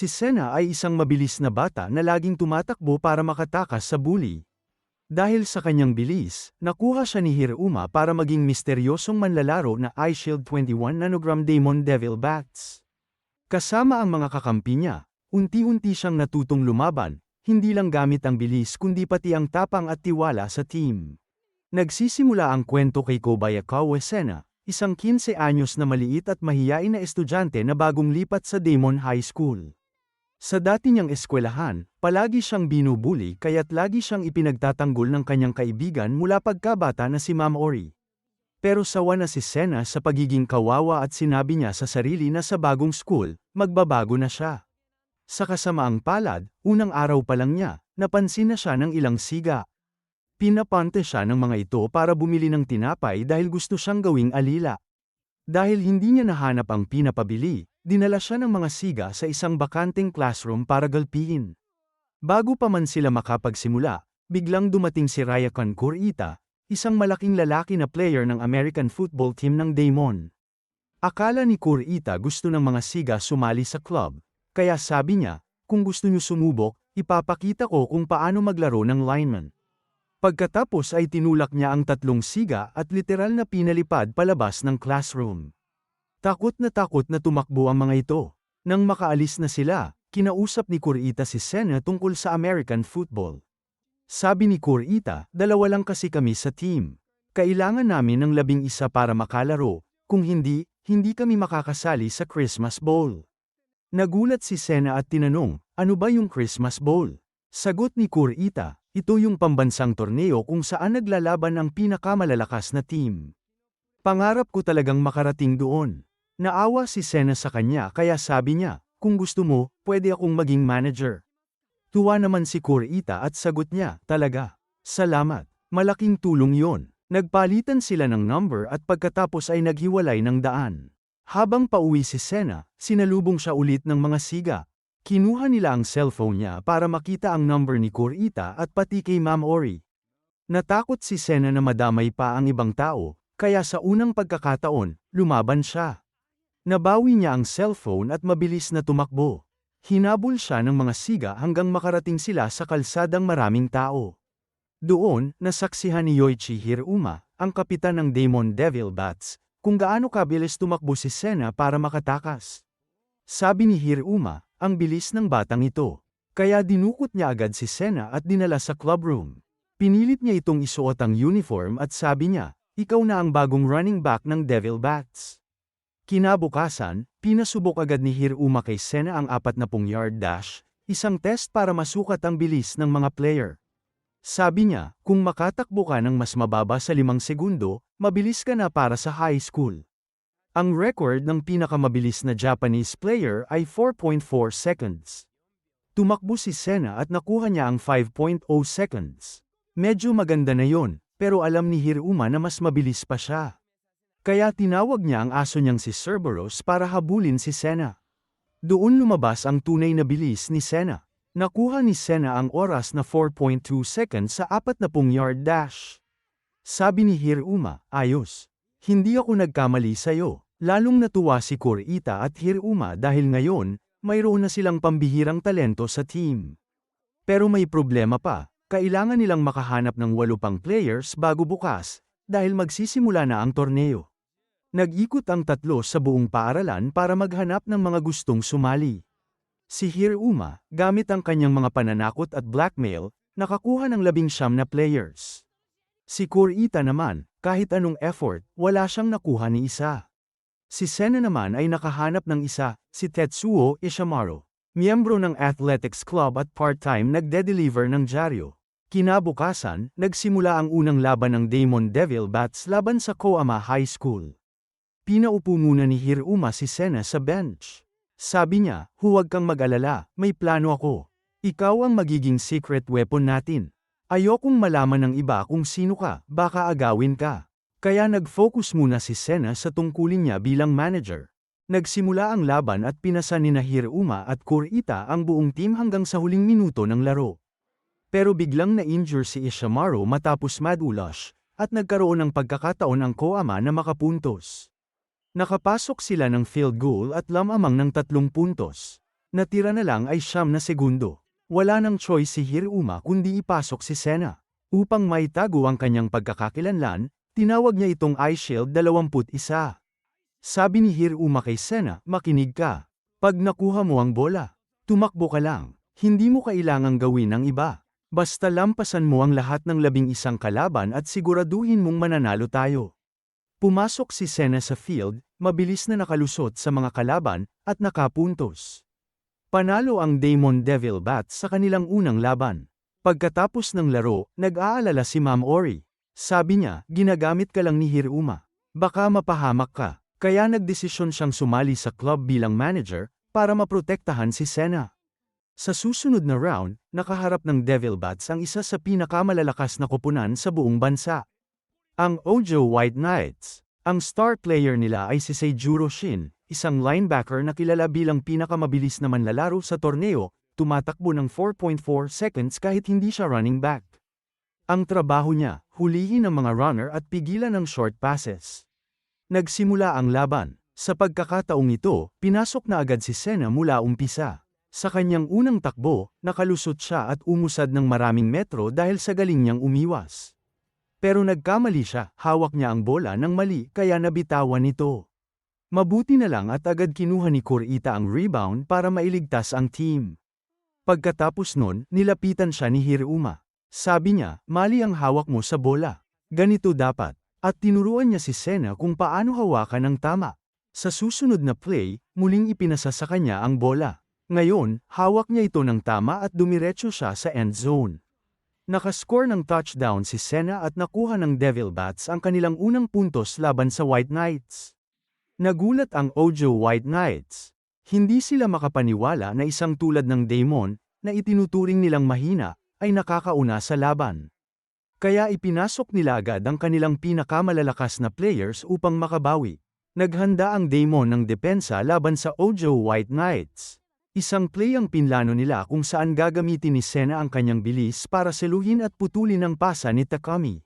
Si Sena ay isang mabilis na bata na laging tumatakbo para makatakas sa bully. Dahil sa kanyang bilis, nakuha siya ni Hiruma para maging misteryosong manlalaro na iShield 21 nanogram Demon Devil Bats. Kasama ang mga kakampi niya, unti-unti siyang natutong lumaban, hindi lang gamit ang bilis kundi pati ang tapang at tiwala sa team. Nagsisimula ang kwento kay Kobayakawa Sena, isang 15 anyos na maliit at mahiyain na estudyante na bagong lipat sa Demon High School. Sa dati niyang eskwelahan, palagi siyang binubuli kaya't lagi siyang ipinagtatanggol ng kanyang kaibigan mula pagkabata na si Ma'am Ori. Pero sawa na si Sena sa pagiging kawawa at sinabi niya sa sarili na sa bagong school, magbabago na siya. Sa kasamaang palad, unang araw pa lang niya, napansin na siya ng ilang siga. Pinapante siya ng mga ito para bumili ng tinapay dahil gusto siyang gawing alila. Dahil hindi niya nahanap ang pinapabili, dinala siya ng mga siga sa isang bakanteng classroom para galpihin. Bago pa man sila makapagsimula, biglang dumating si Ryakan Kurita, isang malaking lalaki na player ng American football team ng Demon. Akala ni Kurita gusto ng mga siga sumali sa club, kaya sabi niya, kung gusto niyo sumubok, ipapakita ko kung paano maglaro ng lineman. Pagkatapos ay tinulak niya ang tatlong siga at literal na pinalipad palabas ng classroom. Takot na tumakbo ang mga ito. Nang makaalis na sila, kinausap ni Kurita si Sena tungkol sa American football. Sabi ni Kurita, dalawa lang kasi kami sa team. Kailangan namin ng 11 para makalaro, kung hindi, hindi kami makakasali sa Christmas Bowl. Nagulat si Sena at tinanong, ano ba yung Christmas Bowl? Sagot ni Kurita, ito yung pambansang torneo kung saan naglalaban ang pinakamalalakas na team. Pangarap ko talagang makarating doon. Naawa si Sena sa kanya kaya sabi niya, kung gusto mo, pwede akong maging manager. Tuwa naman si Kurita at sagot niya, talaga. Salamat, malaking tulong yon. Nagpalitan sila ng number at pagkatapos ay naghiwalay ng daan. Habang pauwi si Sena, sinalubong siya ulit ng mga siga. Kinuha nila ang cellphone niya para makita ang number ni Kurita at pati kay Ma'am Ori. Natakot si Sena na madamay pa ang ibang tao, kaya sa unang pagkakataon, lumaban siya. Nabawi niya ang cellphone at mabilis na tumakbo. Hinabol siya ng mga siga hanggang makarating sila sa kalsadang maraming tao. Doon, nasaksihan ni Yoichi Hiruma, ang kapitan ng Demon Devil Bats, kung gaano kabilis tumakbo si Sena para makatakas. Sabi ni Hiruma, ang bilis ng batang ito. Kaya dinukot niya agad si Sena at dinala sa clubroom. Pinilit niya itong isuot ang uniform at sabi niya, ikaw na ang bagong running back ng Devil Bats. Kinabukasan, pinasubok agad ni Hiruma kay Sena ang 40-yard dash, isang test para masukat ang bilis ng mga player. Sabi niya, kung makatakbo ka ng mas mababa sa 5 segundo, mabilis ka na para sa high school. Ang record ng pinakamabilis na Japanese player ay 4.4 seconds. Tumakbo si Sena at nakuha niya ang 5.0 seconds. Medyo maganda na yon, pero alam ni Hiruma na mas mabilis pa siya. Kaya tinawag niya ang aso niyang si Cerberus para habulin si Sena. Doon lumabas ang tunay na bilis ni Sena. Nakuha ni Sena ang oras na 4.2 seconds sa 40-yard dash. Sabi ni Hiruma, ayos. Hindi ako nagkamali sa'yo. Lalong natuwa si Kurita at Hiruma dahil ngayon, mayroon na silang pambihirang talento sa team. Pero may problema pa, kailangan nilang makahanap ng 8 pang players bago bukas, dahil magsisimula na ang torneo. Nag-ikot ang tatlo sa buong paaralan para maghanap ng mga gustong sumali. Si Hiruma, gamit ang kanyang mga pananakot at blackmail, nakakuha ng 19 na players. Si Kurita naman, kahit anong effort, wala siyang nakuha ni isa. Si Sena naman ay nakahanap ng isa, si Tetsuo Ishimaru, miyembro ng athletics club at part-time nagde-deliver ng dyaryo. Kinabukasan, nagsimula ang unang laban ng Demon Devil Bats laban sa Koama High School. Pinaupo muna ni Hiruma si Sena sa bench. Sabi niya, huwag kang mag-alala, may plano ako. Ikaw ang magiging secret weapon natin. Ayokong malaman ng iba kung sino ka, baka agawin ka. Kaya nag-focus muna si Sena sa tungkulin niya bilang manager. Nagsimula ang laban at pinasa ni Hiruma at Kurita ang buong team hanggang sa huling minuto ng laro. Pero biglang na-injure si Ishimaru matapos madulas, at nagkaroon ng pagkakataon ang Koama na makapuntos. Nakapasok sila ng field goal at lamamang ng 3 puntos. Natira na lang ay 9 segundo. Wala nang choice si Hiruma kundi ipasok si Senna. Upang maitago ang kanyang pagkakakilanlan, tinawag niya itong Ice Shield 21. Sabi ni Hiruma kay Senna, makinig ka. Pag nakuha mo ang bola, tumakbo ka lang. Hindi mo kailangang gawin ang iba. Basta lampasan mo ang lahat ng 11 kalaban at siguraduhin mong mananalo tayo. Pumasok si Senna sa field, mabilis na nakalusot sa mga kalaban, at nakapuntos. Panalo ang Damon Devil Bats sa kanilang unang laban. Pagkatapos ng laro, nag-aalala si Ma'am Ori. Sabi niya, ginagamit ka lang ni Hiruma. Baka mapahamak ka. Kaya nagdesisyon siyang sumali sa club bilang manager, para maprotektahan si Senna. Sa susunod na round, nakaharap ng Devil Bats ang isa sa pinakamalalakas na koponan sa buong bansa. Ang Ojo White Knights. Ang star player nila ay si Seijuro Shin, isang linebacker na kilala bilang pinakamabilis na manlalaro sa torneo, tumatakbo ng 4.4 seconds kahit hindi siya running back. Ang trabaho niya, hulihin ang mga runner at pigilan ang short passes. Nagsimula ang laban. Sa pagkakataong ito, pinasok na agad si Senna mula umpisa. Sa kanyang unang takbo, nakalusot siya at umusad ng maraming metro dahil sa galing niyang umiwas. Pero nagkamali siya, hawak niya ang bola ng mali kaya nabitawan ito. Mabuti na lang at agad kinuha ni Kurita ang rebound para mailigtas ang team. Pagkatapos nun, nilapitan siya ni Hiruma. Sabi niya, mali ang hawak mo sa bola. Ganito dapat. At tinuruan niya si Senna kung paano hawakan ng tama. Sa susunod na play, muling ipinasa sa kanya ang bola. Ngayon, hawak niya ito ng tama at dumiretso siya sa end zone. Nakascore ng touchdown si Senna at nakuha ng Devil Bats ang kanilang unang puntos laban sa White Knights. Nagulat ang Ojo White Knights. Hindi sila makapaniwala na isang tulad ng Damon, na itinuturing nilang mahina, ay nakakauna sa laban. Kaya ipinasok nila agad ang kanilang pinakamalalakas na players upang makabawi. Naghanda ang Damon ng depensa laban sa Ojo White Knights. Isang play ang pinlano nila kung saan gagamitin ni Senna ang kanyang bilis para seluhin at putulin ang pasa ni Takami.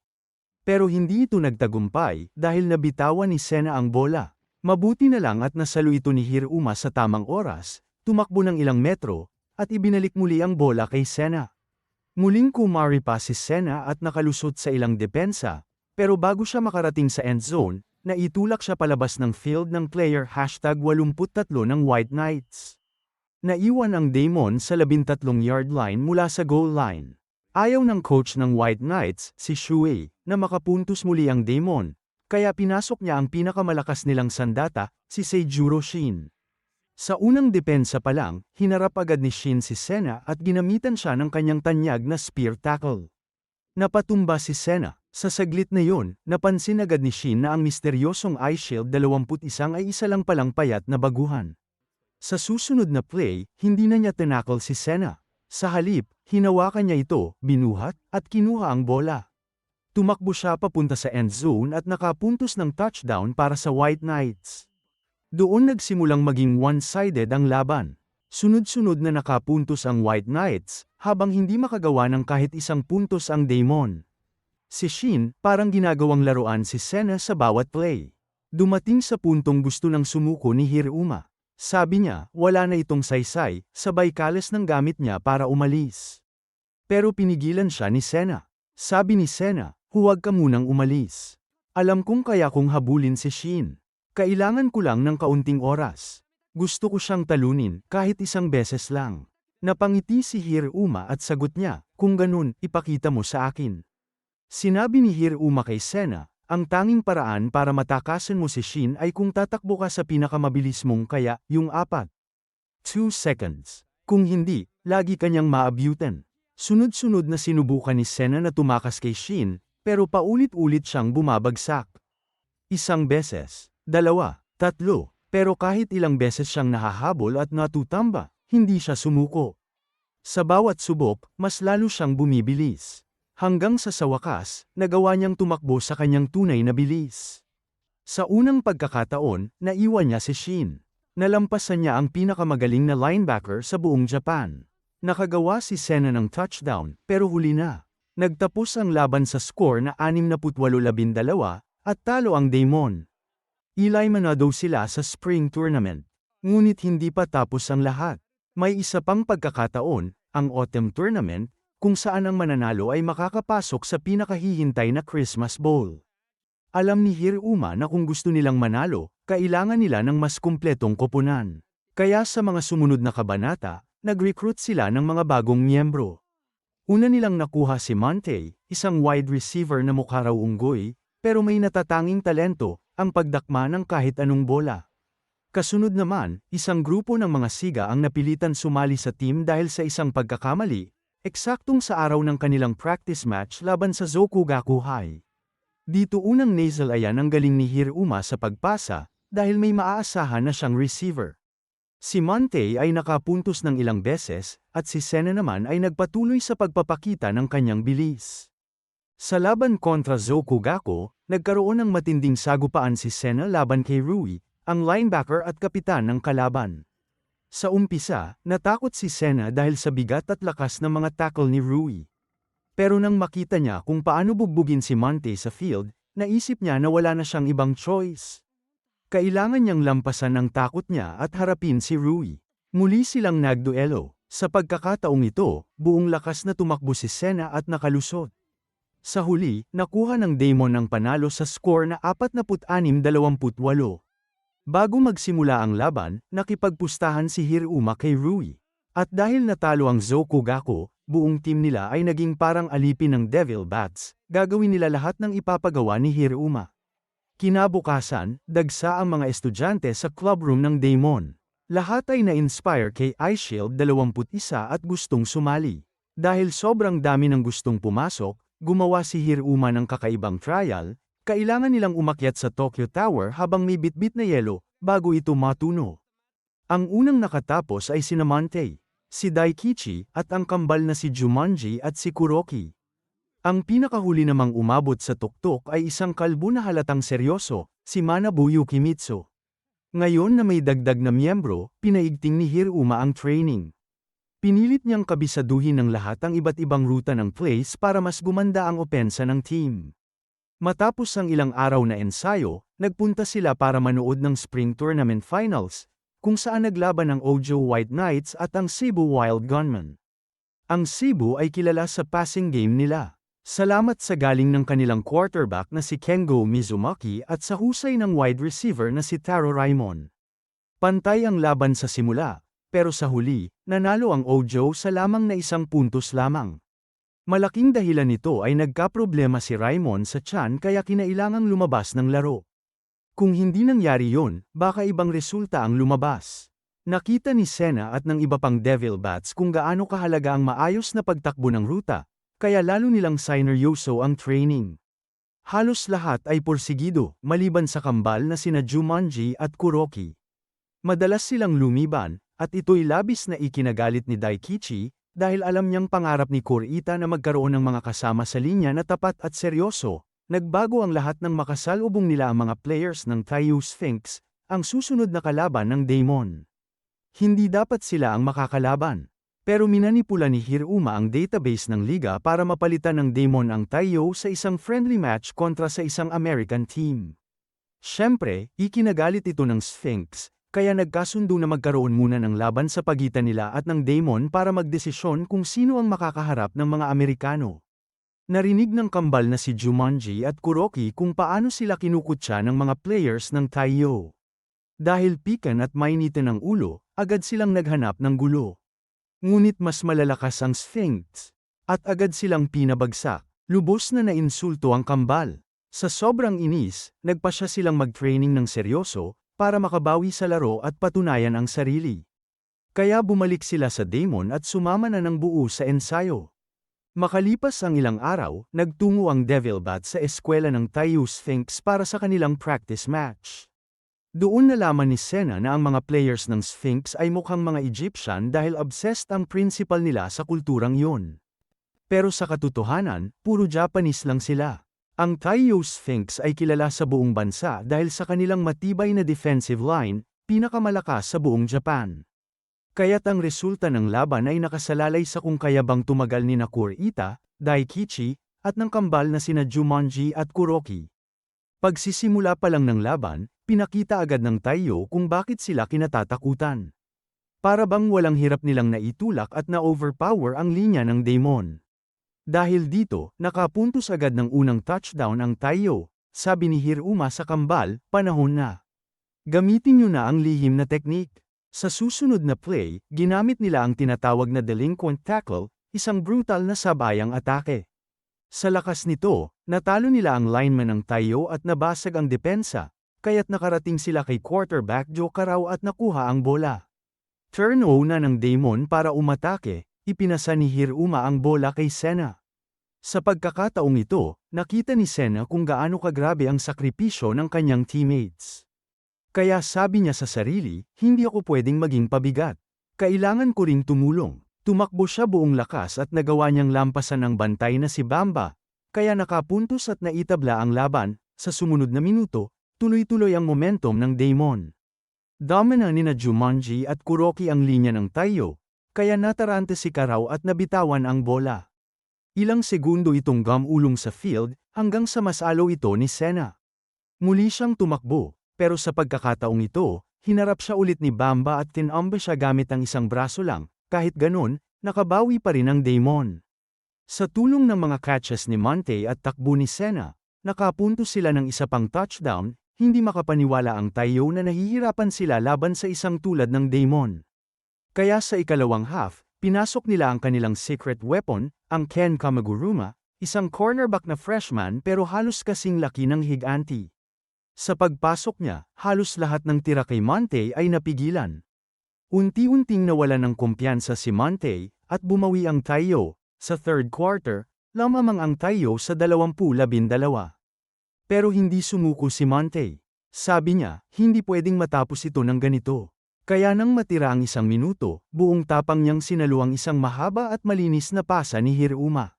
Pero hindi ito nagtagumpay dahil nabitawan ni Senna ang bola. Mabuti na lang at nasalo ito ni Hiruma sa tamang oras, tumakbo ng ilang metro, at ibinalik muli ang bola kay Senna. Muling kumari pa si Senna at nakalusot sa ilang depensa, pero bago siya makarating sa end zone, naitulak siya palabas ng field ng player #83 ng White Knights. Naiwan ang Damon sa 13-yard line mula sa goal line. Ayaw ng coach ng White Knights, si Shuei, na makapuntos muli ang Damon, kaya pinasok niya ang pinakamalakas nilang sandata, si Seijuro Shin. Sa unang depensa pa lang, hinarap agad ni Shin si Senna at ginamitan siya ng kanyang tanyag na spear tackle. Napatumba si Senna. Sa saglit na yon, napansin agad ni Shin na ang misteryosong Ice Shield 21 ay isa lang palang payat na baguhan. Sa susunod na play, hindi na niya tinakle si Senna. Sa halip, hinawakan niya ito, binuhat, at kinuha ang bola. Tumakbo siya papunta sa end zone at nakapuntos ng touchdown para sa White Knights. Doon nagsimulang maging one-sided ang laban. Sunod-sunod na nakapuntos ang White Knights, habang hindi makagawa ng kahit isang puntos ang Damon. Si Shin, parang ginagawang laruan si Senna sa bawat play. Dumating sa puntong gusto ng sumuko ni Hiruma. Sabi niya, wala na itong saysay, sabay kalas ng gamit niya para umalis. Pero pinigilan siya ni Senna. Sabi ni Senna, huwag ka munang umalis. Alam kong kaya kong habulin si Shin. Kailangan ko lang ng kaunting oras. Gusto ko siyang talunin, kahit isang beses lang. Napangiti si Hiruma at sagot niya, kung ganun, ipakita mo sa akin. Sinabi ni Hiruma kay Senna, ang tanging paraan para matakasan mo si Shin ay kung tatakbo ka sa pinakamabilis mong kaya, yung 2 seconds. Kung hindi, lagi kanyang maabutan. Sunod-sunod na sinubukan ni Senna na tumakas kay Shin, pero paulit-ulit siyang bumabagsak. Isang beses, 2, 3, pero kahit ilang beses siyang nahahabol at natutamba, hindi siya sumuko. Sa bawat subok, mas lalo siyang bumibilis. Hanggang sa wakas, nagawa niyang tumakbo sa kanyang tunay na bilis. Sa unang pagkakataon, naiwan niya si Shin. Nalampasan niya ang pinakamagaling na linebacker sa buong Japan. Nakagawa si Senna ng touchdown, pero huli na. Nagtapos ang laban sa score na 68-12 at talo ang Damon. Eliminado sila sa spring tournament. Ngunit hindi pa tapos ang lahat. May isa pang pagkakataon, ang Autumn Tournament, kung saan ang mananalo ay makakapasok sa pinakahihintay na Christmas Bowl. Alam ni Hiruma na kung gusto nilang manalo, kailangan nila ng mas kumpletong koponan. Kaya sa mga sumunod na kabanata, nag-recruit sila ng mga bagong miyembro. Una nilang nakuha si Monte, isang wide receiver na mukha raw unggoy, pero may natatanging talento, ang pagdakma ng kahit anong bola. Kasunod naman, isang grupo ng mga siga ang napilitan sumali sa team dahil sa isang pagkakamali, eksaktong sa araw ng kanilang practice match laban sa Zokugaku High. Dito unang nasal-ayan ang galing ni Hiruma sa pagpasa, dahil may maaasahan na siyang receiver. Si Monte ay nakapuntos ng ilang beses, at si Sena naman ay nagpatuloy sa pagpapakita ng kanyang bilis. Sa laban kontra Zokugaku, nagkaroon ng matinding sagupaan si Sena laban kay Rui, ang linebacker at kapitan ng kalaban. Sa umpisa, natakot si Sena dahil sa bigat at lakas ng mga tackle ni Rui. Pero nang makita niya kung paano bugbugin si Monte sa field, naisip niya na wala na siyang ibang choice. Kailangan niyang lampasan ang takot niya at harapin si Rui. Muli silang nagduelo. Sa pagkakataong ito, buong lakas na tumakbo si Sena at nakalusot. Sa huli, nakuha ng Damon ang panalo sa score na 46-28. Bago magsimula ang laban, nakipagpustahan si Hiruma kay Rui. At dahil natalo ang Zokugaku, buong team nila ay naging parang alipin ng Devil Bats, gagawin nila lahat ng ipapagawa ni Hiruma. Kinabukasan, dagsa ang mga estudyante sa clubroom ng Damon. Lahat ay na-inspire kay iShield 21 at gustong sumali. Dahil sobrang dami ng gustong pumasok, gumawa si Hiruma ng kakaibang trial. Kailangan nilang umakyat sa Tokyo Tower habang may bitbit na yelo, bago ito matuno. Ang unang nakatapos ay sina Monte, si Daikichi, at ang kambal na si Jumanji at si Kuroki. Ang pinakahuli namang umabot sa tuktok ay isang kalbo na halatang seryoso, si Manabu Yukimitsu. Ngayon na may dagdag na miyembro, pinaigting ni Hiruma ang training. Pinilit niyang kabisaduhin ng lahat ang iba't ibang ruta ng plays para mas gumanda ang opensa ng team. Matapos ang ilang araw na ensayo, nagpunta sila para manood ng Spring Tournament Finals, kung saan naglaban ang Ojo White Knights at ang Cebu Wild Gunmen. Ang Cebu ay kilala sa passing game nila. Salamat sa galing ng kanilang quarterback na si Kengo Mizumaki at sa husay ng wide receiver na si Taro Raimon. Pantay ang laban sa simula, pero sa huli, nanalo ang Ojo sa lamang na 1 puntos lamang. Malaking dahilan nito ay nagkaproblema si Raimon sa tiyan kaya kinailangang lumabas ng laro. Kung hindi nangyari yon, baka ibang resulta ang lumabas. Nakita ni Sena at ng iba pang Devil Bats kung gaano kahalaga ang maayos na pagtakbo ng ruta, kaya lalo nilang sineryoso ang training. Halos lahat ay porsigido, maliban sa kambal na sina Jumanji at Kuroki. Madalas silang lumiban, at ito'y labis na ikinagalit ni Daikichi, dahil alam niyang pangarap ni Kurita na magkaroon ng mga kasama sa linya na tapat at seryoso. Nagbago ang lahat ng makasalubong nila ang mga players ng Taiyo Sphinx, ang susunod na kalaban ng Damon. Hindi dapat sila ang makakalaban. Pero minanipula ni Hiruma ang database ng liga para mapalitan ng Damon ang Taiyo sa isang friendly match kontra sa isang American team. Siyempre, ikinagalit ito ng Sphinx, kaya nagkasundo na magkaroon muna ng laban sa pagitan nila at ng Damon para magdesisyon kung sino ang makakaharap ng mga Amerikano. Narinig ng kambal na si Jumanji at Kuroki kung paano sila kinukutya ng mga players ng Taiyo. Dahil pikan at mainitin ang ulo, agad silang naghanap ng gulo. Ngunit mas malalakas ang Sphinx. At agad silang pinabagsak. Lubos na nainsulto ang kambal. Sa sobrang inis, nagpa siya silang mag-training ng seryoso, para makabawi sa laro at patunayan ang sarili. Kaya bumalik sila sa Damon at sumama na ng buo sa ensayo. Makalipas ang ilang araw, nagtungo ang Devil Bat sa eskwela ng Taiyo Sphinx para sa kanilang practice match. Doon nalaman ni Sena na ang mga players ng Sphinx ay mukhang mga Egyptian dahil obsessed ang principal nila sa kulturang yun. Pero sa katotohanan, puro Japanese lang sila. Ang Taiyo Sphinx ay kilala sa buong bansa dahil sa kanilang matibay na defensive line, pinakamalakas sa buong Japan. Kaya't ang resulta ng laban ay nakasalalay sa kung kaya bang tumagal ni Kurita, Daikichi, at ng kambal na sina Jumanji at Kuroki. Pagsisimula pa lang ng laban, pinakita agad ng Taiyo kung bakit sila kinatatakutan. Para bang walang hirap nilang naitulak at na-overpower ang linya ng Daemon. Dahil dito, nakapuntos agad ng unang touchdown ang Taiyo, sabi ni Hiruma sa kambal, panahon na. Gamitin nyo na ang lihim na teknik. Sa susunod na play, ginamit nila ang tinatawag na delinquent tackle, isang brutal na sabayang atake. Sa lakas nito, natalo nila ang lineman ng Taiyo at nabasag ang depensa, kaya't nakarating sila kay quarterback Joe Carao at nakuha ang bola. Turn na ng Daemon para umatake, ipinasa ni Hiruma ang bola kay Senna. Sa pagkakataong ito, nakita ni Senna kung gaano kagrabe ang sakripisyo ng kanyang teammates. Kaya sabi niya sa sarili, hindi ako pwedeng maging pabigat. Kailangan ko ring tumulong. Tumakbo siya buong lakas at nagawa niyang lampasan ng bantay na si Bamba, kaya nakapuntos at naitabla ang laban. Sa sumunod na minuto, tuloy-tuloy ang momentum ng Daemon. Domina nina Jumanji at Kuroki ang linya ng Taiyo, kaya natarante si Carao at nabitawan ang bola. Ilang segundo itong gumulong sa field, hanggang sa masalo ito ni Senna. Muli siyang tumakbo, pero sa pagkakataong ito, hinarap siya ulit ni Bamba at tinambe siya gamit ang isang braso lang, kahit ganun, nakabawi pa rin ang Daemon. Sa tulong ng mga catches ni Monte at takbo ni Senna, nakapuntos sila ng isa pang touchdown. Hindi makapaniwala ang Taiyo na nahihirapan sila laban sa isang tulad ng Daemon. Kaya sa ikalawang half, pinasok nila ang kanilang secret weapon, ang Ken Kamaguruma, isang cornerback na freshman pero halos kasing laki ng higanti. Sa pagpasok niya, halos lahat ng tira kay Monte ay napigilan. Unti-unting nawalan ng kumpiyansa si Monte, at bumawi ang Taiyo. Sa third quarter, lamang ang Taiyo sa 20-12. Pero hindi sumuko si Monte. Sabi niya, hindi pwedeng matapos ito ng ganito. Kaya nang matira ang 1 minuto, buong tapang niyang sinaluang isang mahaba at malinis na pasa ni Hiruma.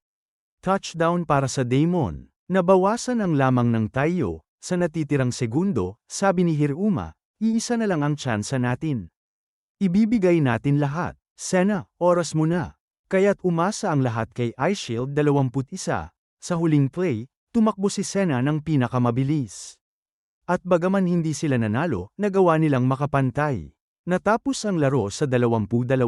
Touchdown para sa Daemon. Nabawasan ang lamang ng Taiyo. Sa natitirang segundo, sabi ni Hiruma, iisa na lang ang tsansa natin. Ibibigay natin lahat. Senna, oras mo na. Kaya't umasa ang lahat kay iShield 21. Sa huling play, tumakbo si Senna ng pinakamabilis. At bagaman hindi sila nanalo, nagawa nilang makapantay. Natapos ang laro sa 20-20,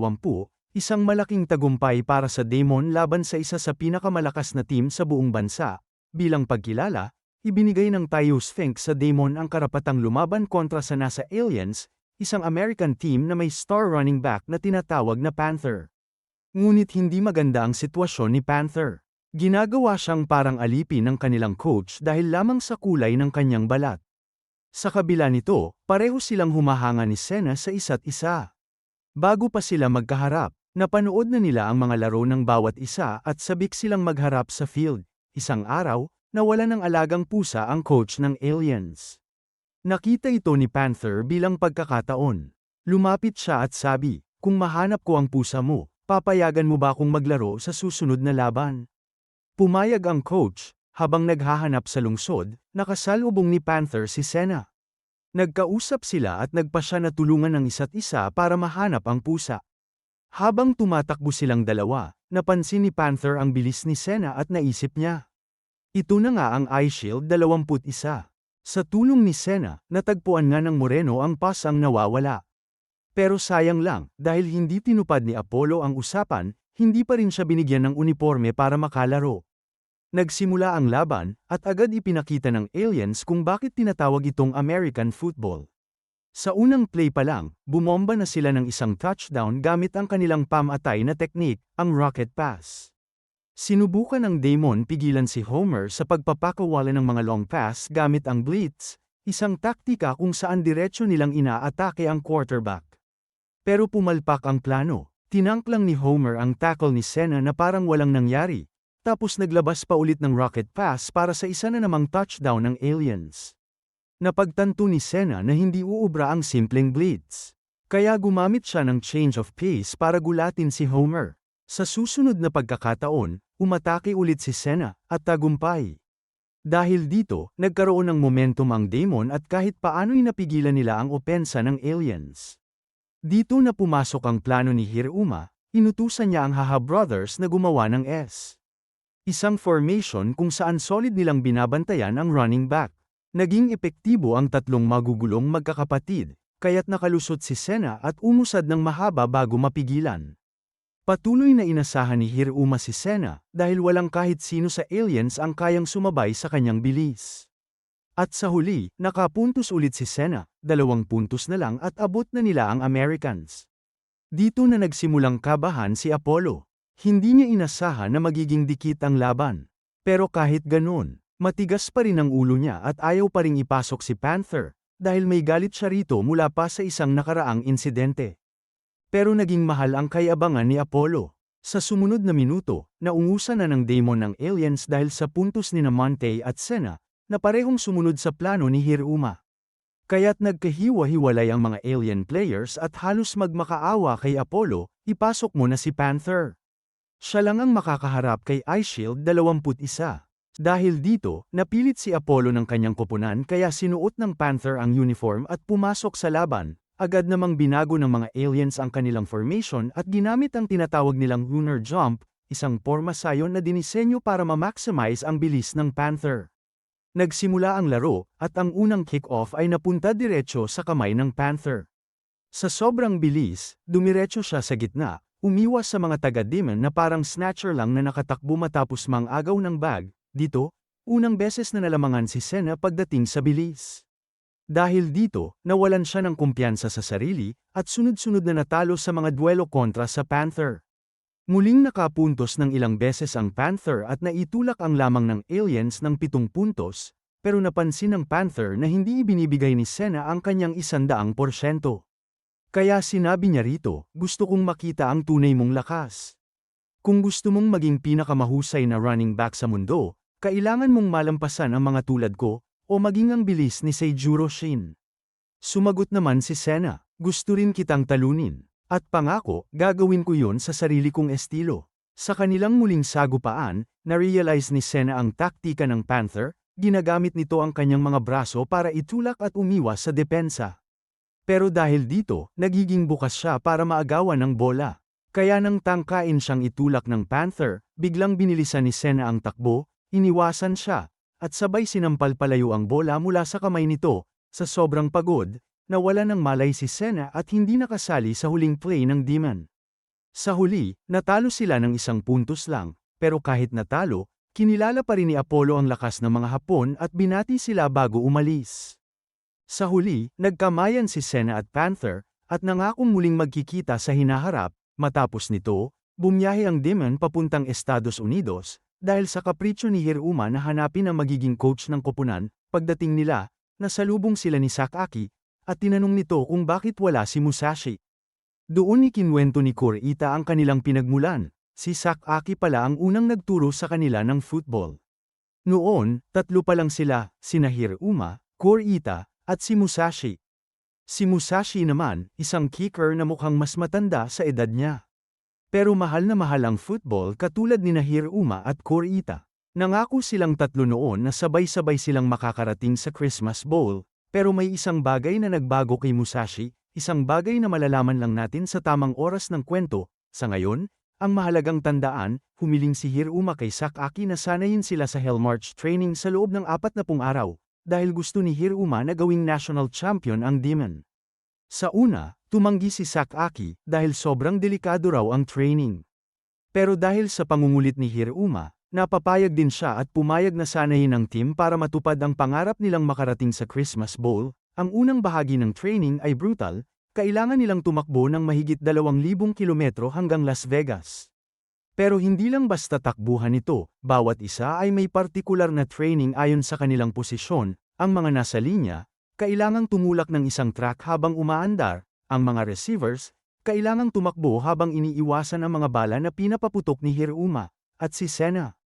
isang malaking tagumpay para sa Daemon laban sa isa sa pinakamalakas na team sa buong bansa. Bilang pagkilala, ibinigay ng Taiyo Sphinx sa Daemon ang karapatang lumaban kontra sa NASA Aliens, isang American team na may star running back na tinatawag na Panther. Ngunit hindi maganda ang sitwasyon ni Panther. Ginagawa siyang parang alipin ng kanilang coach dahil lamang sa kulay ng kanyang balat. Sa kabila nito, pareho silang humahanga ni Senna sa isa't isa. Bago pa sila magkaharap, napanood na nila ang mga laro ng bawat isa at sabik silang magharap sa field. Isang araw, nawala ng alagang pusa ang coach ng Aliens. Nakita ito ni Panther bilang pagkakataon. Lumapit siya at sabi, kung mahanap ko ang pusa mo, papayagan mo ba akong maglaro sa susunod na laban? Pumayag ang coach, habang naghahanap sa lungsod, nakasalubong ni Panther si Senna. Nagkausap sila at nagpasya na tulungan ng isa't isa para mahanap ang pusa. Habang tumatakbo silang dalawa, napansin ni Panther ang bilis ni Senna at naisip niya. Ito na nga ang iShield 21. Sa tulong ni Senna, natagpuan nga ng Moreno ang pasang nawawala. Pero sayang lang, dahil hindi tinupad ni Apollo ang usapan, hindi pa rin siya binigyan ng uniforme para makalaro. Nagsimula ang laban, at agad ipinakita ng Aliens kung bakit tinatawag itong American football. Sa unang play pa lang, bumomba na sila ng isang touchdown gamit ang kanilang pamatay na teknik, ang rocket pass. Sinubukan ng Daemon pigilan si Homer sa pagpapakawala ng mga long pass gamit ang blitz, isang taktika kung saan diretsyo nilang inaatake ang quarterback. Pero pumalpak ang plano. Tinangklang ni Homer ang tackle ni Senna na parang walang nangyari. Tapos naglabas pa ulit ng rocket pass para sa isa na namang touchdown ng Aliens. Napagtanto ni Senna na hindi uubra ang simpleng blitz. Kaya gumamit siya ng change of pace para gulatin si Homer. Sa susunod na pagkakataon, umatake ulit si Senna, at tagumpay. Dahil dito, nagkaroon ng momentum ang Daemon at kahit paano'y napigilan nila ang opensa ng Aliens. Dito na pumasok ang plano ni Hiruma, inutusan niya ang Haha Brothers na gumawa ng S. Isang formation kung saan solid nilang binabantayan ang running back. Naging epektibo ang tatlong magugulong magkakapatid, kaya't nakalusot si Senna at umusad ng mahaba bago mapigilan. Patuloy na inasahan ni Hiruma si Senna dahil walang kahit sino sa aliens ang kayang sumabay sa kanyang bilis. At sa huli, nakapuntos ulit si Senna, 2 puntos na lang at abot na nila ang Americans. Dito na nagsimulang kabahan si Apollo. Hindi niya inasahan na magiging dikit ang laban. Pero kahit ganun, matigas pa rin ang ulo niya at ayaw pa ring ipasok si Panther, dahil may galit siya rito mula pa sa isang nakaraang insidente. Pero naging mahal ang kayabangan ni Apollo. Sa sumunod na minuto, naungusan na ng Daemon ng aliens dahil sa puntos ni Monte at Senna, na parehong sumunod sa plano ni Hiruma. Kaya't nagkahiwa-hiwalay ang mga alien players at halos magmakaawa kay Apollo, ipasok mo na si Panther. Siya lang ang makakaharap kay Eyeshield 21. Dahil dito, napilit si Apollo ng kanyang koponan kaya sinuot ng Panther ang uniform at pumasok sa laban. Agad namang binago ng mga aliens ang kanilang formation at ginamit ang tinatawag nilang lunar jump, isang pormasayon na dinisenyo para ma-maximize ang bilis ng Panther. Nagsimula ang laro, at ang unang kick-off ay napunta diretso sa kamay ng Panther. Sa sobrang bilis, dumiretso siya sa gitna, umiwas sa mga taga-demon na parang snatcher lang na nakatakbo matapos mang-agaw ng bag. Dito, unang beses na nalamangan si Senna pagdating sa bilis. Dahil dito, nawalan siya ng kumpiyansa sa sarili, at sunod-sunod na natalo sa mga duelo kontra sa Panther. Muling nakapuntos ng ilang beses ang Panther at naitulak ang lamang ng aliens ng 7 puntos, pero napansin ng Panther na hindi ibinibigay ni Senna ang kanyang 100%. Kaya sinabi niya rito, gusto kong makita ang tunay mong lakas. Kung gusto mong maging pinakamahusay na running back sa mundo, kailangan mong malampasan ang mga tulad ko, o maging ang bilis ni Seijuro Shin. Sumagot naman si Senna, gusto rin kitang talunin. At pangako, gagawin ko yon sa sarili kong estilo. Sa kanilang muling sagupaan, na-realize ni Senna ang taktika ng Panther, ginagamit nito ang kanyang mga braso para itulak at umiwas sa depensa. Pero dahil dito, nagiging bukas siya para maagawan ng bola. Kaya nang tangkain siyang itulak ng Panther, biglang binilisan ni Senna ang takbo, iniwasan siya, at sabay sinampal palayo ang bola mula sa kamay nito. Sa sobrang pagod, nawala ng malay si Senna at hindi nakasali sa huling play ng Demon. Sa huli, natalo sila ng 1 puntos lang, pero kahit natalo, kinilala pa rin ni Apollo ang lakas ng mga Hapon at binati sila bago umalis. Sa huli, nagkamayan si Senna at Panther, at nangakong muling magkikita sa hinaharap. Matapos nito, bumiyahe ang Demon papuntang Estados Unidos, dahil sa kapritsyo ni Hiruma na hanapin ang magiging coach ng koponan. Pagdating nila, nasalubong sila ni Sakaki, at tinanong nito kung bakit wala si Musashi. Doon ikinwento ni Kurita ang kanilang pinagmulan. Si Sakaki pala ang unang nagturo sa kanila ng football. Noon, 3 pa lang sila, sina Hiruma, Kurita, at si Musashi. Si Musashi naman, isang kicker na mukhang mas matanda sa edad niya. Pero mahal na mahal ang football katulad ni Hiruma at Kurita. Nangako silang 3 noon na sabay-sabay silang makakarating sa Christmas Bowl, pero may isang bagay na nagbago kay Musashi, isang bagay na malalaman lang natin sa tamang oras ng kwento. Sa ngayon, ang mahalagang tandaan, humiling si Hiruma kay Sakaki na sanayin sila sa Hell March training sa loob ng 40 araw, dahil gusto ni Hiruma na gawing national champion ang Demon. Sa una, tumanggi si Sakaki dahil sobrang delikado raw ang training. Pero dahil sa pangungulit ni Hiruma, napapayag din siya at pumayag na sanayin ang team para matupad ang pangarap nilang makarating sa Christmas Bowl. Ang unang bahagi ng training ay brutal, kailangan nilang tumakbo ng mahigit 2,000 kilometro hanggang Las Vegas. Pero hindi lang basta takbuhan ito, bawat isa ay may partikular na training ayon sa kanilang posisyon. Ang mga nasa linya, kailangang tumulak ng isang track habang umaandar. Ang mga receivers, kailangang tumakbo habang iniiwasan ang mga bala na pinapaputok ni Hiruma. At si Senna,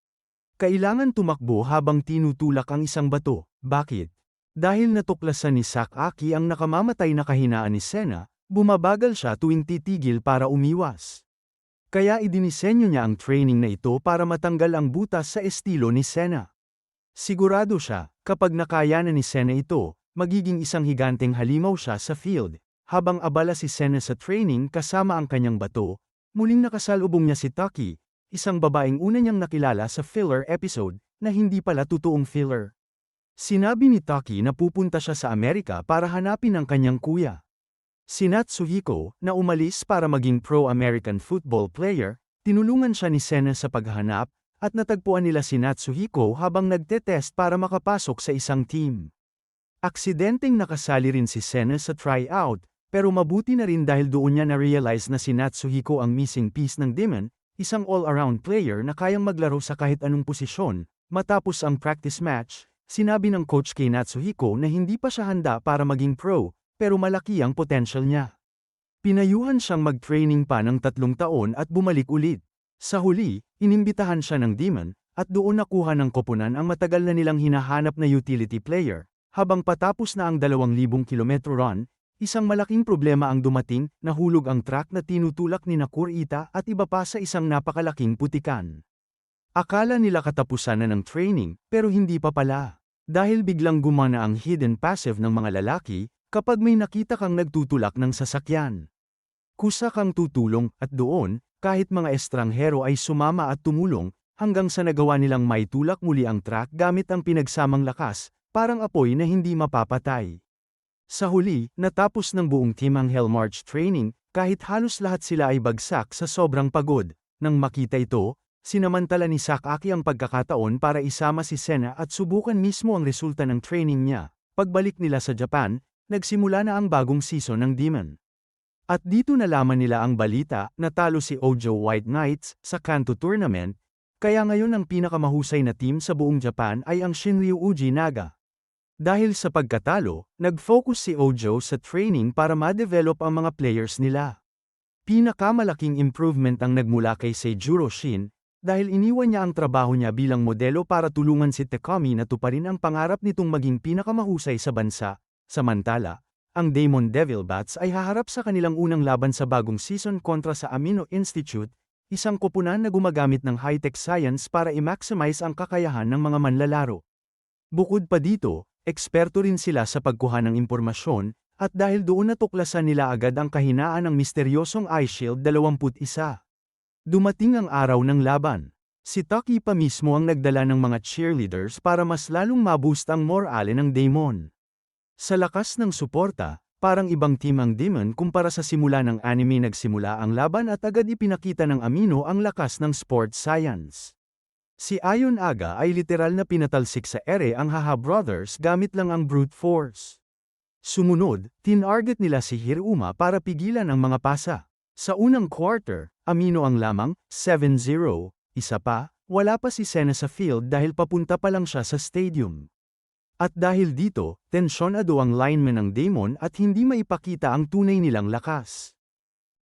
kailangan tumakbo habang tinutulak ang isang bato. Bakit? Dahil natuklasan ni Sakaki ang nakamamatay na kahinaan ni Senna, bumabagal siya tuwing titigil para umiwas. Kaya idinisenyo niya ang training na ito para matanggal ang butas sa estilo ni Senna. Sigurado siya, kapag nakaya na ni Senna ito, magiging isang higanteng halimaw siya sa field. Habang abala si Senna sa training kasama ang kanyang bato, muling nakasalubong niya si Taki, isang babaeng una niyang nakilala sa filler episode, na hindi pala totoong filler. Sinabi ni Taki na pupunta siya sa Amerika para hanapin ang kanyang kuya. Si Natsuhiko, na umalis para maging pro-American football player, tinulungan siya ni Sena sa paghahanap, at natagpuan nila si Natsuhiko habang nagtetest para makapasok sa isang team. Aksidenteng nakasali rin si Sena sa tryout, pero mabuti na rin dahil doon niya na-realize na si Natsuhiko ang missing piece ng Demon, isang all-around player na kayang maglaro sa kahit anong posisyon. Matapos ang practice match, sinabi ng coach kay Natsuhiko na hindi pa siya handa para maging pro, pero malaki ang potential niya. Pinayuhan siyang mag-training pa ng 3 taon at bumalik ulit. Sa huli, inimbitahan siya ng Demon, at doon nakuha ng koponan ang matagal na nilang hinahanap na utility player. Habang patapos na ang 2,000 kilometro run, isang malaking problema ang dumating, nahulog ang truck na tinutulak ni Kurita at iba pa sa isang napakalaking putikan. Akala nila katapusan na ng training, pero hindi pa pala. Dahil biglang gumana ang hidden passive ng mga lalaki, kapag may nakita kang nagtutulak ng sasakyan. Kusa kang tutulong, at doon, kahit mga estranghero ay sumama at tumulong, hanggang sa nagawa nilang maitulak muli ang truck gamit ang pinagsamang lakas, parang apoy na hindi mapapatay. Sa huli, natapos ng buong team ang Hell March training, kahit halos lahat sila ay bagsak sa sobrang pagod. Nang makita ito, sinamantala ni Sakaki ang pagkakataon para isama si Sena at subukan mismo ang resulta ng training niya. Pagbalik nila sa Japan, nagsimula na ang bagong season ng Demon. At dito nalaman nila ang balita, natalo si Ojo White Knights sa Kanto Tournament, kaya ngayon ang pinakamahusay na team sa buong Japan ay ang Shinryu Uji Naga. Dahil sa pagkatalo, nag-focus si Ojo sa training para ma-develop ang mga players nila. Pinakamalaking improvement ang nagmula kay Seijuro Shin, dahil iniwan niya ang trabaho niya bilang modelo para tulungan si Takami na tuparin ang pangarap nitong maging pinakamahusay sa bansa. Samantala, ang Demon Devil Bats ay haharap sa kanilang unang laban sa bagong season kontra sa Amino Institute, isang koponan na gumagamit ng high-tech science para i-maximize ang kakayahan ng mga manlalaro. Bukod pa dito, eksperto rin sila sa pagkuha ng impormasyon, at dahil doon natuklasan nila agad ang kahinaan ng misteryosong iShield 21. Dumating ang araw ng laban. Si Taki pa mismo ang nagdala ng mga cheerleaders para mas lalong maboost ang morale ng Demon. Sa lakas ng suporta, parang ibang team ang Demon kumpara sa simula ng anime. Nagsimula ang laban at agad ipinakita ng Amino ang lakas ng sports science. Si Ayon Aga ay literal na pinatalsik sa ere ang Haha Brothers gamit lang ang brute force. Sumunod, tinarget nila si Hiruma para pigilan ang mga pasa. Sa unang quarter, Amino ang lamang, 7-0, isa pa, wala pa si Sena sa field dahil papunta pa lang siya sa stadium. At dahil dito, tensyonado ang lineman ng Demon at hindi maipakita ang tunay nilang lakas.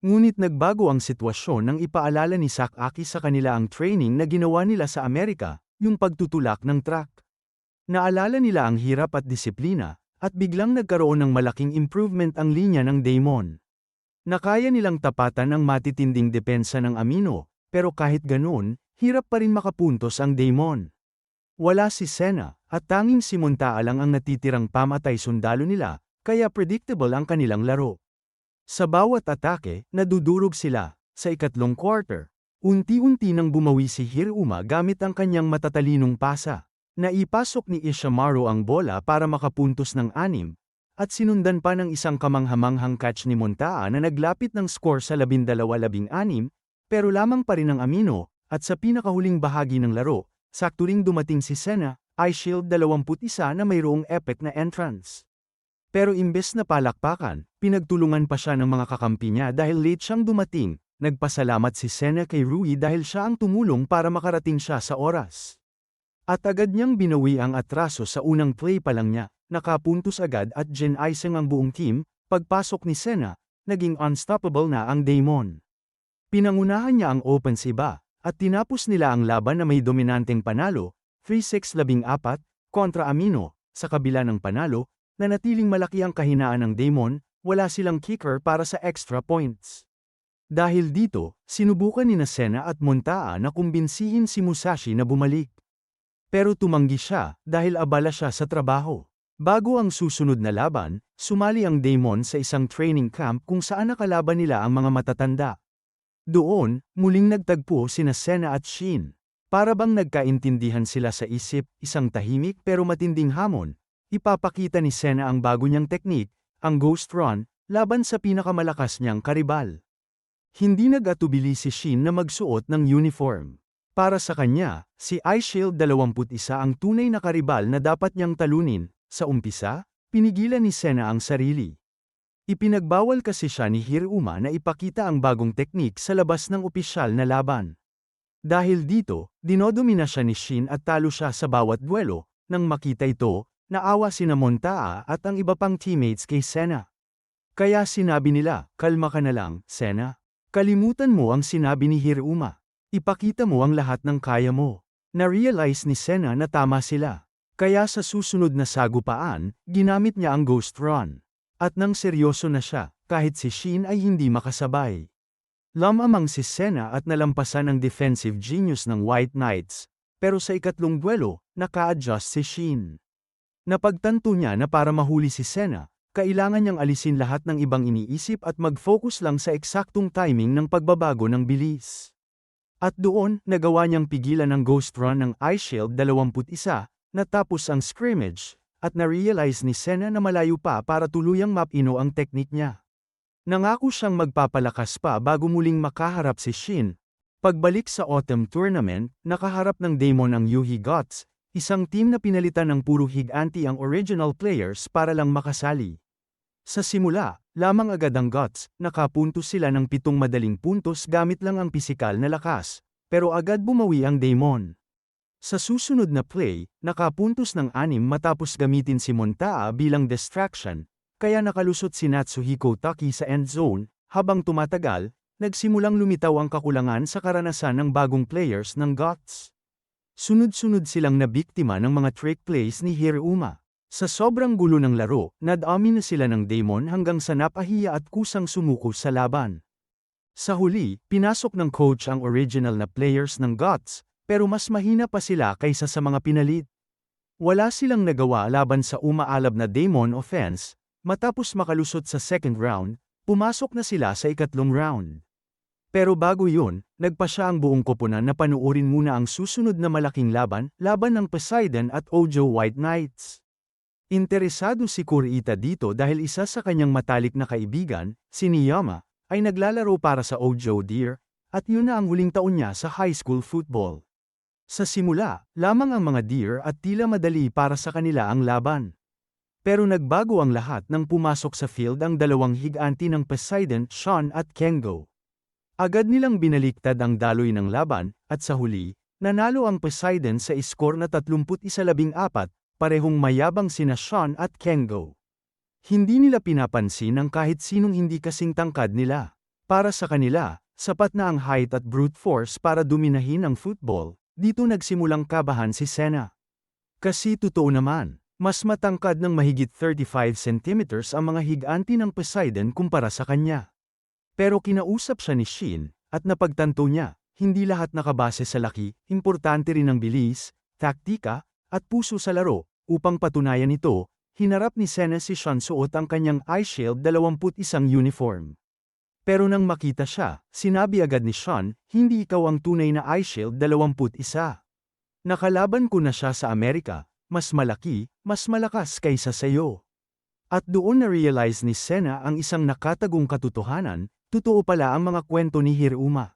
Ngunit nagbago ang sitwasyon nang ipaalala ni Sakaki sa kanila ang training na ginawa nila sa Amerika, yung pagtutulak ng truck. Naalala nila ang hirap at disiplina, at biglang nagkaroon ng malaking improvement ang linya ng Demon. Nakaya nilang tapatan ang matitinding depensa ng Amino, pero kahit ganoon, hirap pa rin makapuntos ang Demon. Wala si Sena, at tanging si Montaa lang ang natitirang pamatay sundalo nila, kaya predictable ang kanilang laro. Sa bawat atake, nadudurog sila. Sa ikatlong quarter, unti-unti nang bumawi si Hiruma gamit ang kanyang matatalinong pasa. Naipasok ni Ishimaru ang bola para makapuntos ng 6, at sinundan pa ng isang kamanghamanghang catch ni Montaa na naglapit ng score sa 12-16, pero lamang pa rin ang Amino, at sa pinakahuling bahagi ng laro, sakto ring dumating si Sena, iShield 21 na mayroong epic na entrance. Pero imbes na palakpakan, pinagtulungan pa siya ng mga kakampi niya dahil late siyang dumating. Nagpasalamat si Sena kay Rui dahil siya ang tumulong para makarating siya sa oras. At agad niyang binawi ang atraso sa unang play pa lang niya, nakapuntos agad at ginaisang ang buong team. Pagpasok ni Sena, naging unstoppable na ang Demon. Pinangunahan niya ang offense iba, at tinapos nila ang laban na may dominanteng panalo, 3-6-14, kontra Amino. Sa kabila ng panalo, nanatiling malaki ang kahinaan ng Demon, wala silang kicker para sa extra points. Dahil dito, sinubukan ni Sena at Montaa na kumbinsihin si Musashi na bumalik. Pero tumanggi siya, dahil abala siya sa trabaho. Bago ang susunod na laban, sumali ang Demon sa isang training camp kung saan nakalaban nila ang mga matatanda. Doon, muling nagtagpo sina Sena at Shin. Para bang nagkaintindihan sila sa isip, isang tahimik pero matinding hamon. Ipapakita ni Sena ang bago niyang teknik, ang Ghost Run, laban sa pinakamalakas niyang karibal. Hindi nag-atubili si Shin na magsuot ng uniform. Para sa kanya, si iShield 21 ang tunay na karibal na dapat niyang talunin. Sa umpisa, pinigilan ni Sena ang sarili. Ipinagbawal kasi siya ni Hiruma na ipakita ang bagong teknik sa labas ng opisyal na laban. Dahil dito, dinodomina siya ni Shin at talo siya sa bawat duelo. Nang makita ito, naawa sina Montaa at ang iba pang teammates kay Sena. Kaya sinabi nila, kalma ka na lang, Sena. Kalimutan mo ang sinabi ni Hiruma. Ipakita mo ang lahat ng kaya mo. Na-realize ni Sena na tama sila. Kaya sa susunod na sagupaan, ginamit niya ang Ghost Run. At nang seryoso na siya, kahit si Shin ay hindi makasabay. Lamang si Sena at nalampasan ang defensive genius ng White Knights. Pero sa ikatlong duelo, naka-adjust si Shin. Napagtanto niya na para mahuli si Sena, kailangan niyang alisin lahat ng ibang iniisip at mag-focus lang sa eksaktong timing ng pagbabago ng bilis. At doon, nagawa niyang pigilan ang Ghost Run ng iShield 21, natapos ang scrimmage, at na-realize ni Sena na malayo pa para tuluyang mapino ang teknik niya. Nangako siyang magpapalakas pa bago muling makaharap si Shin. Pagbalik sa Autumn Tournament, nakaharap ng Damon ang Yuhi Gods, isang team na pinalitan ng puro higanti ang original players para lang makasali. Sa simula, lamang agad ang Gods, nakapuntos sila ng 7 madaling puntos gamit lang ang pisikal na lakas, pero agad bumawi ang Damon. Sa susunod na play, nakapuntos ng 6 matapos gamitin si Montaa bilang distraction, kaya nakalusot si Natsuhiko Taki sa end zone. Habang tumatagal, nagsimulang lumitaw ang kakulangan sa karanasan ng bagong players ng Gods. Sunod-sunod silang nabiktima ng mga trick plays ni Hiruma. Sa sobrang gulo ng laro, nadami na sila ng Damon hanggang sa napahiya at kusang sumuko sa laban. Sa huli, pinasok ng coach ang original na players ng Gods, pero mas mahina pa sila kaysa sa mga pinalit. Wala silang nagawa laban sa umaalab na Damon offense. Matapos makalusot sa second round, pumasok na sila sa ikatlong round. Pero bago yun, nagpa siya ang buong koponan na panuorin muna ang susunod na malaking laban ng Poseidon at Ojo White Knights. Interesado si Kurita dito dahil isa sa kanyang matalik na kaibigan, si Niyama, ay naglalaro para sa Ojo Deer, at yun na ang huling taon niya sa high school football. Sa simula, lamang ang mga Deer at tila madali para sa kanila ang laban. Pero nagbago ang lahat nang pumasok sa field ang dalawang higanti ng Poseidon, Sean at Kengo. Agad nilang binaliktad ang daloy ng laban, at sa huli, nanalo ang Poseidon sa iskor na 31-14, parehong mayabang sina Sean at Kengo. Hindi nila pinapansin ang kahit sinong hindi kasing tangkad nila. Para sa kanila, sapat na ang height at brute force para dominahin ang football. Dito nagsimulang kabahan si Sena. Kasi totoo naman, mas matangkad ng mahigit 35 centimeters ang mga higanti ng Poseidon kumpara sa kanya. Pero kinausap siya ni Shin, at napagtanto niya, hindi lahat nakabase sa laki, importante rin ang bilis, taktika, at puso sa laro. Upang patunayan ito, hinarap ni Sena si Sean suot ang kanyang iShield 21 uniform. Pero nang makita siya, sinabi agad ni Sean, hindi ikaw ang tunay na iShield 21. Nakalaban ko na siya sa Amerika, mas malaki, mas malakas kaysa sa iyo. At doon na-realize ni Sena ang isang nakatagong katotohanan, totoo pala ang mga kwento ni Hiruma.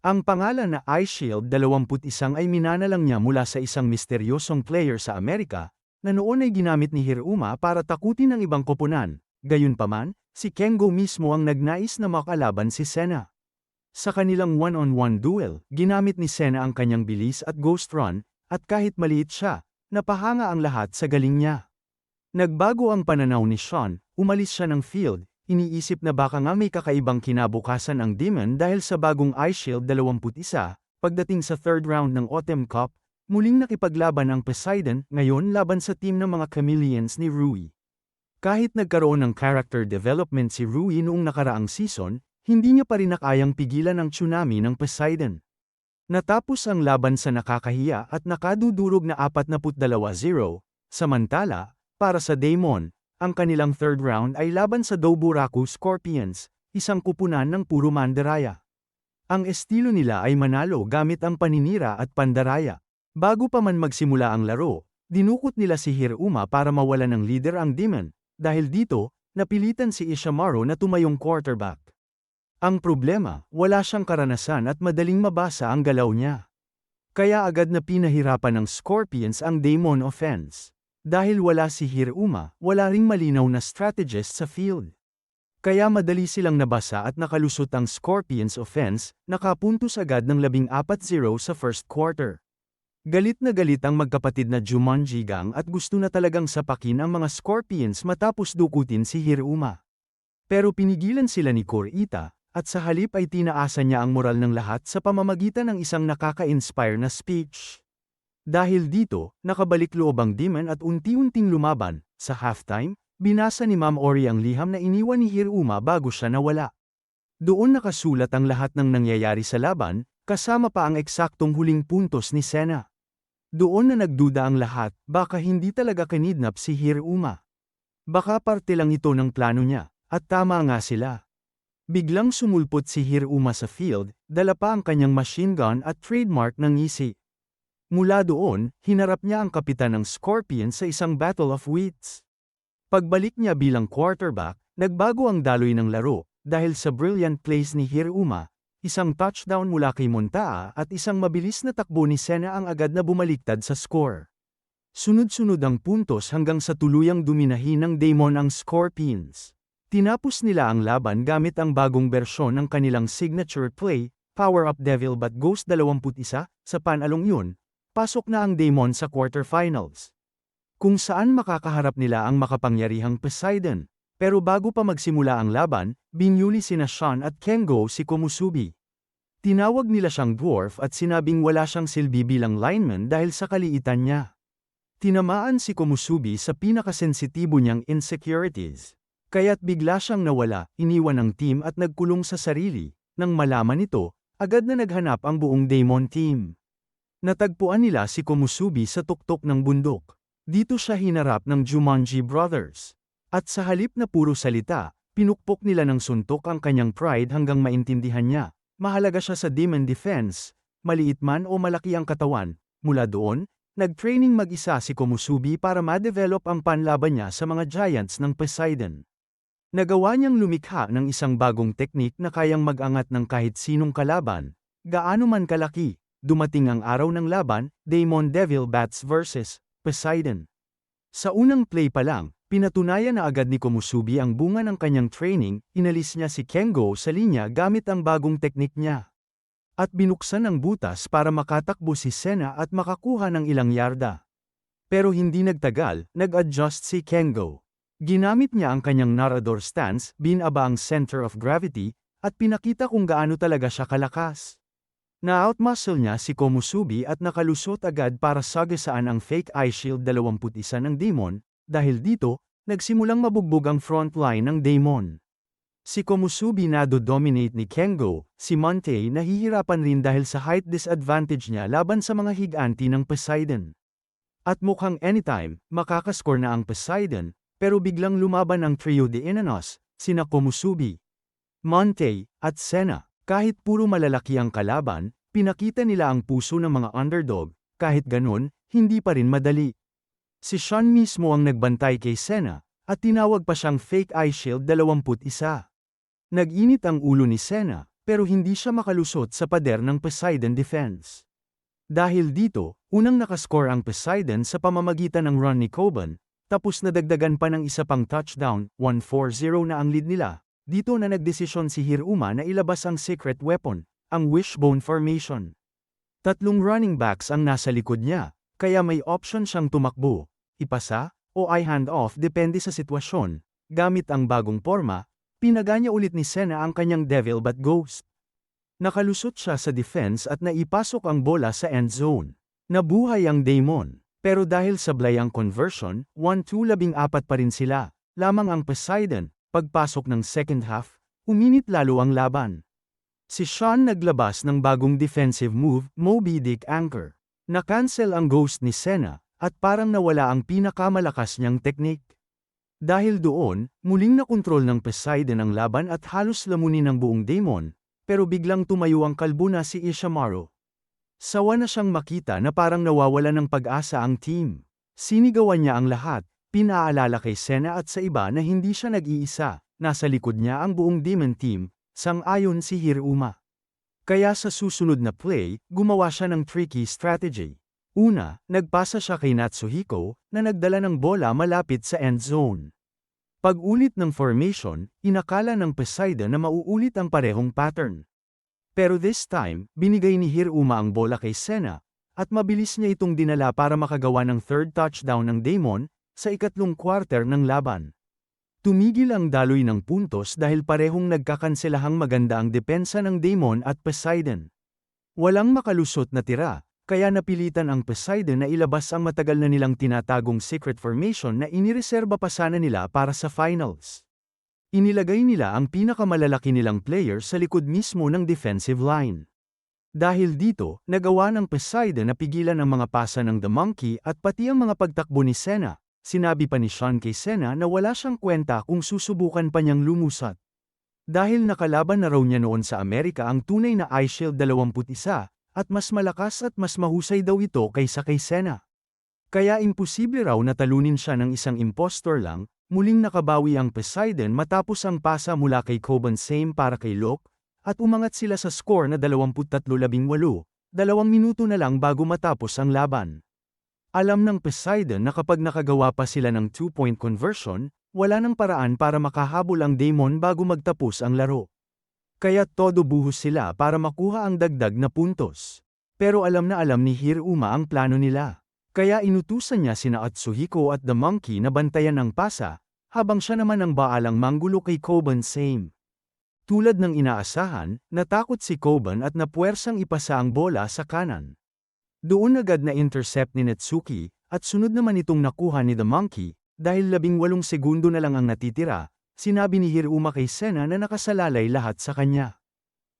Ang pangalan na iShield 21 ay minana lang niya mula sa isang misteryosong player sa Amerika, na noon ay ginamit ni Hiruma para takutin ang ibang koponan. Gayunpaman, si Kengo mismo ang nagnais na makalaban si Sena. Sa kanilang one-on-one duel, ginamit ni Sena ang kanyang bilis at Ghost Run, at kahit maliit siya, napahanga ang lahat sa galing niya. Nagbago ang pananaw ni Sean, umalis siya ng field, iniisip na baka nga may kakaibang kinabukasan ang Demon dahil sa bagong iShield 21. Pagdating sa third round ng Autumn Cup, muling nakipaglaban ang Poseidon, ngayon laban sa team ng mga Chameleons ni Rui. Kahit nagkaroon ng character development si Rui noong nakaraang season, hindi niya pa rin nakayang pigilan ang tsunami ng Poseidon. Natapos ang laban sa nakakahiya at nakadudurog na 42-0, samantala, para sa Damon, ang kanilang third round ay laban sa Doburaku Scorpions, isang kupunan ng puro mandaraya. Ang estilo nila ay manalo gamit ang paninira at pandaraya. Bago pa man magsimula ang laro, dinukot nila si Hiruma para mawalan ng leader ang Demon. Dahil dito, napilitan si Ishimaru na tumayong quarterback. Ang problema, wala siyang karanasan at madaling mabasa ang galaw niya. Kaya agad na pinahirapan ng Scorpions ang Daemon offense. Dahil wala si Hiruma, wala ring malinaw na strategist sa field. Kaya madali silang nabasa at nakalusot ang Scorpions offense, nakapuntos agad ng 14-0 sa first quarter. Galit na galit ang magkapatid na Jumanji Gang at gusto na talagang sapakin ang mga Scorpions matapos dukutin si Hiruma. Pero pinigilan sila ni Kurita, at sa halip ay tinaasa niya ang moral ng lahat sa pamamagitan ng isang nakaka-inspire na speech. Dahil dito, nakabalik loob ang Demon at unti-unting lumaban. Sa halftime, binasa ni Ma'am Ori ang liham na iniwan ni Hiruma bago siya nawala. Doon nakasulat ang lahat ng nangyayari sa laban, kasama pa ang eksaktong huling puntos ni Senna. Doon na nagduda ang lahat, baka hindi talaga kinidnap si Hiruma. Baka parte lang ito ng plano niya, at tama nga sila. Biglang sumulpot si Hiruma sa field, dala pa ang kanyang machine gun at trademark ng ngisi. Mula doon, hinarap niya ang kapitan ng Scorpion sa isang battle of wits. Pagbalik niya bilang quarterback, nagbago ang daloy ng laro, dahil sa brilliant plays ni Hiruma, isang touchdown mula kay Montaa at isang mabilis na takbo ni Senna ang agad na bumaliktad sa score. Sunod-sunod ang puntos hanggang sa tuluyang duminahin ng Daemon ang Scorpions. Tinapos nila ang laban gamit ang bagong bersyon ng kanilang signature play, Power Up Devil But Ghost 21, sa panalong yun, pasok na ang Daemon sa quarterfinals. Kung saan makakaharap nila ang makapangyarihang Poseidon. Pero bago pa magsimula ang laban, binyuli sina Sean at Kengo si Komusubi. Tinawag nila siyang dwarf at sinabing wala siyang silbi bilang lineman dahil sa kaliitan niya. Tinamaan si Komusubi sa pinakasensitibo niyang insecurities. Kaya't bigla siyang nawala, iniwan ng team at nagkulong sa sarili. Nang malaman nito, agad na naghanap ang buong Daemon team. Natagpuan nila si Komusubi sa tuktok ng bundok. Dito siya hinarap ng Jumanji Brothers. At sa halip na puro salita, pinukpok nila ng suntok ang kanyang pride hanggang maintindihan niya. Mahalaga siya sa Demon Defense, maliit man o malaki ang katawan. Mula doon, nag-training mag-isa si Komusubi para ma-develop ang panlaban niya sa mga giants ng Poseidon. Nagawa niyang lumikha ng isang bagong teknik na kayang mag-angat ng kahit sinong kalaban. Gaano man kalaki, dumating ang araw ng laban, Daemon Devil Bats vs. Poseidon. Sa unang play pa lang, pinatunayan na agad ni Komusubi ang bunga ng kanyang training, inalis niya si Kengo sa linya gamit ang bagong teknik niya. At binuksan ang butas para makatakbo si Senna at makakuha ng ilang yarda. Pero hindi nagtagal, nag-adjust si Kengo. Ginamit niya ang kanyang Narador stance, binaba ang center of gravity, at pinakita kung gaano talaga siya kalakas. Na-outmuscle niya si Komusubi at nakalusot agad para sagasaan ang fake eye shield 21 ng Daemon. Dahil dito, nagsimulang mabugbog ang frontline ng Daemon. Si Komusubi nado-dominate ni Kengo, si Montei nahihirapan rin dahil sa height disadvantage niya laban sa mga higanti ng Poseidon. At mukhang anytime, makakascore na ang Poseidon, pero biglang lumaban ang trio de Inanos, sina Komusubi, Montei, at Senna. Kahit puro malalaki ang kalaban, pinakita nila ang puso ng mga underdog, kahit ganun, hindi pa rin madali. Si Sean mismo ang nagbantay kay Senna, at tinawag pa siyang fake eye shield 21. Nag-init ang ulo ni Senna, pero hindi siya makalusot sa pader ng Poseidon defense. Dahil dito, unang nakascore ang Poseidon sa pamamagitan ng run ni Coban, tapos nadagdagan pa ng isa pang touchdown, 1-4-0 na ang lead nila. Dito na nagdesisyon si Hiruma na ilabas ang secret weapon, ang wishbone formation. 3 running backs ang nasa likod niya, kaya may option siyang tumakbo, ipasa, o i-hand off depende sa sitwasyon. Gamit ang bagong forma, pinaganya ulit ni Senna ang kanyang Devil But Ghost. Nakalusot siya sa defense at naipasok ang bola sa end zone. Nabuhay ang Daemon, pero dahil sablay ang conversion, 1-2-14 pa rin sila. Lamang ang Poseidon. Pagpasok ng second half, uminit lalo ang laban. Si Sean naglabas ng bagong defensive move, Moby Dick Anchor. Na-cancel ang ghost ni Senna, at parang nawala ang pinakamalakas niyang teknik. Dahil doon, muling nakontrol ng Poseidon ang laban at halos lamunin ng buong Daemon, pero biglang tumayo ang kalbo na si Ishimaru. Sawa na siyang makita na parang nawawala ng pag-asa ang team. Sinigawan niya ang lahat, Pinaalala kay Senna at sa iba na hindi siya nag-iisa, nasa likod niya ang buong Demon Team, sang-ayon si Hiruma. Kaya sa susunod na play, gumawa siya ng tricky strategy. Una, nagpasa siya kay Natsuhiko, na nagdala ng bola malapit sa end zone. Pag-ulit ng formation, inakala ng Poseidon na mauulit ang parehong pattern. Pero this time, binigay ni Hiruma ang bola kay Senna, at mabilis niya itong dinala para makagawa ng third touchdown ng Demon, sa ikatlong quarter ng laban. Tumigil ang daloy ng puntos dahil parehong nagkakanselahang maganda ang depensa ng Demon at Poseidon. Walang makalusot na tira, kaya napilitan ang Poseidon na ilabas ang matagal na nilang tinatagong secret formation na inireserba pa sana nila para sa finals. Inilagay nila ang pinakamalalaki nilang player sa likod mismo ng defensive line. Dahil dito, nagawa ng Poseidon na pigilan ang mga pasa ng The Monkey at pati ang mga pagtakbo ni Senna. Sinabi pa ni Sean kay Senna na wala siyang kwenta kung susubukan pa niyang lumusat. Dahil nakalaban na raw niya noon sa Amerika ang tunay na Ice Shield 21, at mas malakas at mas mahusay daw ito kaysa kay Senna. Kaya imposible raw na talunin siya ng isang impostor lang. Muling nakabawi ang Poseidon matapos ang pasa mula kay Koban Same para kay Locke, at umangat sila sa score na 23-18, 2 minuto na lang bago matapos ang laban. Alam ng Poseidon na kapag nakagawa pa sila ng 2-point conversion, wala nang paraan para makahabol ang Demon bago magtapos ang laro. Kaya todo buhos sila para makuha ang dagdag na puntos. Pero alam na alam ni Hiruma ang plano nila. Kaya inutusan niya sina Atsuhiko at The Monkey na bantayan ang pasa, habang siya naman ang baalang manggulo kay Koban Same. Tulad ng inaasahan, natakot si Koban at napuwersang ipasa ang bola sa kanan. Doon agad na intercept ni Netsuki, at sunod naman itong nakuha ni The Monkey, dahil 18 segundo na lang ang natitira, sinabi ni Hiruma kay Senna na nakasalalay lahat sa kanya.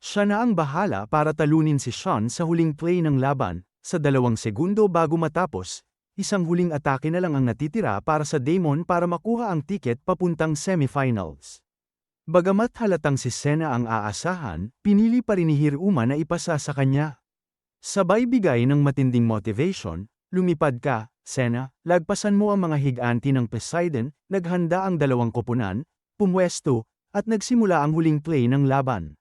Siya na ang bahala para talunin si Sean sa huling play ng laban, sa 2 segundo bago matapos, isang huling atake na lang ang natitira para sa Demon para makuha ang ticket papuntang semifinals. Bagamat halatang si Senna ang aasahan, pinili pa rin ni Hiruma na ipasa sa kanya. Sabay bigay ng matinding motivation, lumipad ka, Senna, lagpasan mo ang mga higanti ng Poseidon, naghanda ang 2 koponan, pumwesto, at nagsimula ang huling play ng laban.